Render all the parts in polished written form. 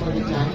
quay bên trái.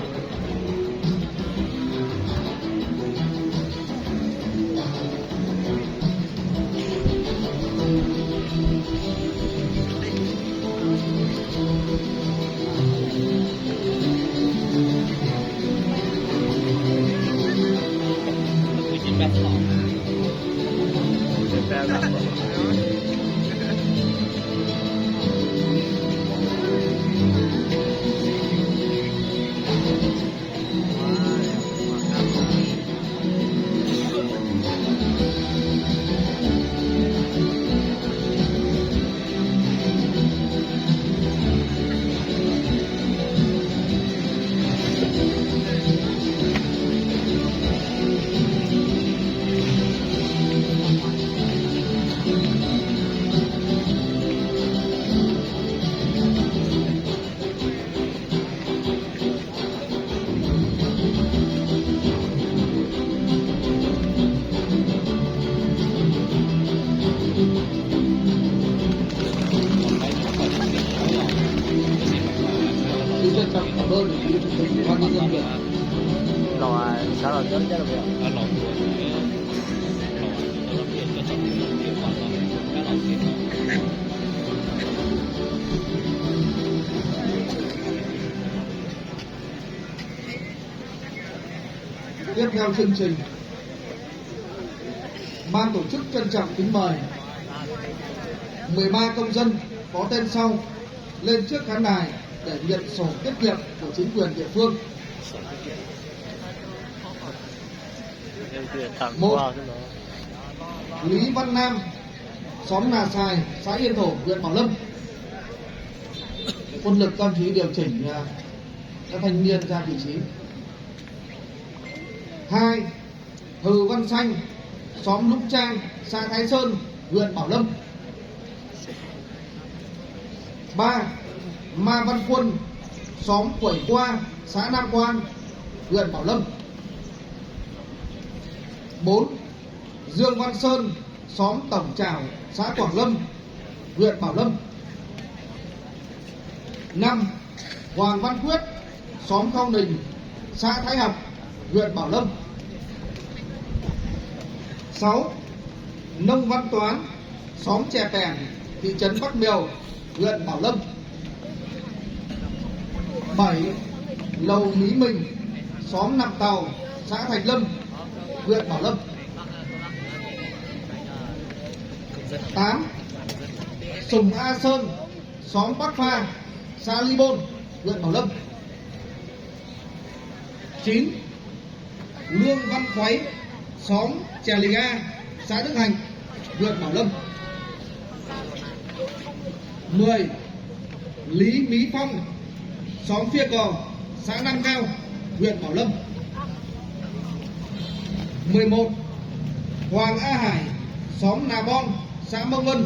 Trân trọng cảm ơn đồng chí Chủ tịch Ủy ban nhân dân huyện. Lò sao là lớn chứ đâu ở lò của cái lò nó hiện cho trong cái còn các lò kia. Tiếp theo chương trình, ban tổ chức trân trọng kính mời 13 công dân có tên sau lên trước khán đài để nhận sổ tiết kiệm của chính quyền địa phương. 1. Lý Văn Nam, xóm Nà Xài, xã Yên Thổ, huyện Bảo Lâm. Quân lực các chí điều chỉnh các thanh niên ra vị trí. 2. Hừ Văn Xanh, xóm Lũng Trang, xã Thái Sơn, huyện Bảo Lâm. 3. Ma Văn Quân, xóm Quẩy Qua, xã Nam Quan, huyện Bảo Lâm. 4. Dương Văn Sơn, xóm Tổng Trào, xã Quảng Lâm, huyện Bảo Lâm. 5. Hoàng Văn Quyết, xóm Khao Nình, xã Thái Học, huyện Bảo Lâm. 6. Nông Văn Toán, xóm Chè Pèn, thị trấn Bắc Miều, huyện Bảo Lâm. 7. Lầu Mí Mình, xóm Nạm Tàu, xã Thạch Lâm, huyện Bảo Lâm. 8. Sùng A Sơn, xóm Bắc Pha, xã Ly Bôn, huyện Bảo Lâm. 9. Lương Văn Khoáy, xóm Chè Lì Ga, xã Đức Hành, huyện Bảo Lâm. 10. Lý Mí Phong, xóm Phia Cò, xã Nam Cao, huyện Bảo Lâm. 11. Hoàng A Hải, xóm Nà Bon, xã Mông Vân,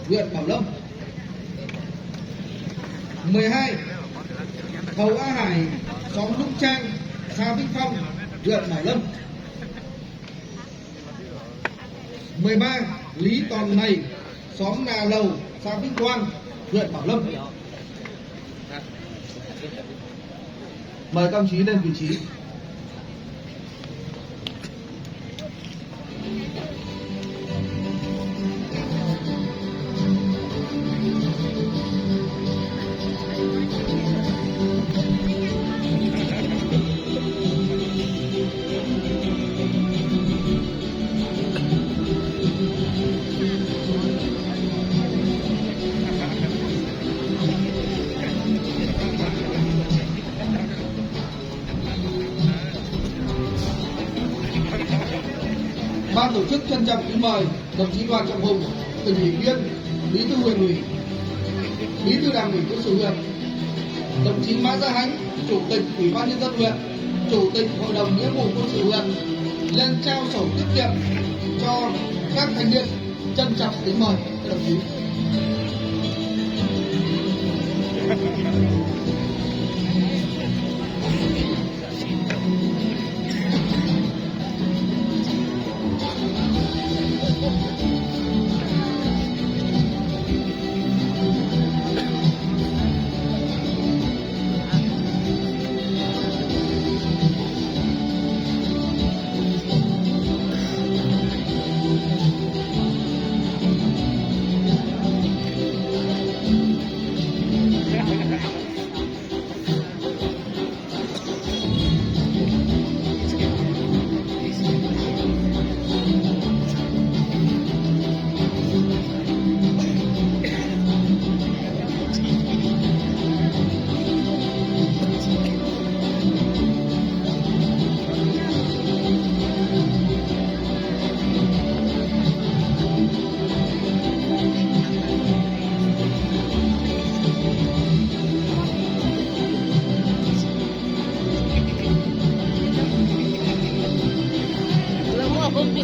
huyện Bảo Lâm. 12. Hầu A Hải, xóm Lũng Trang, xã Vĩnh Phong, huyện Bảo Lâm. 13. Lý Toàn Này, xóm Nà Lầu, xã Vĩnh Quang, huyện Bảo Lâm. Mời các ông chí lên vị trí. Ban tổ chức trân trọng kính mời đồng chí Đoàn Trọng Hùng, tỉnh ủy viên, bí thư huyện ủy, bí thư đảng ủy quân sự huyện, đồng chí Mã Gia Hánh, chủ tịch Ủy ban nhân dân huyện, chủ tịch hội đồng nghĩa vụ quân sự huyện lên trao sổ tiết kiệm cho các thanh niên. Trân trọng kính mời các đồng chí.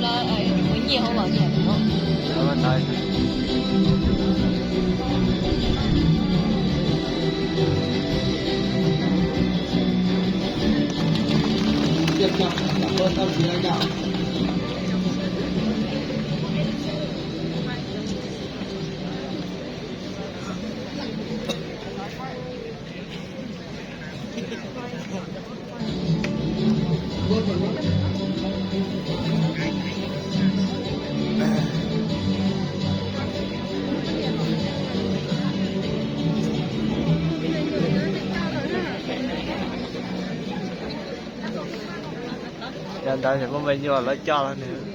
là mới nhiều hơn bảo hiểm đúng không? Cảm ơn thầy. Trân trọng cảm ơn các vị lãnh đạo. Vâng. Hiện tại thì có bao nhiêu là nó cho nữa.